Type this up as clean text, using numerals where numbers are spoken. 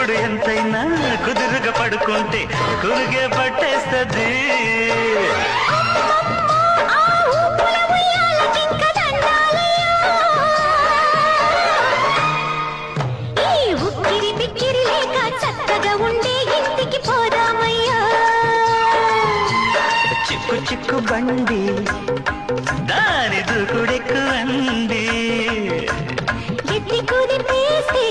ఎప్పుడు ఎంతైనా కుదురుగా పడుకుంటే కురుగే పట్టేస్తుంది. చిక్కు చిక్కు బండి దాని దూకుడెక్కు అండి ఎత్తి కుదిపేసి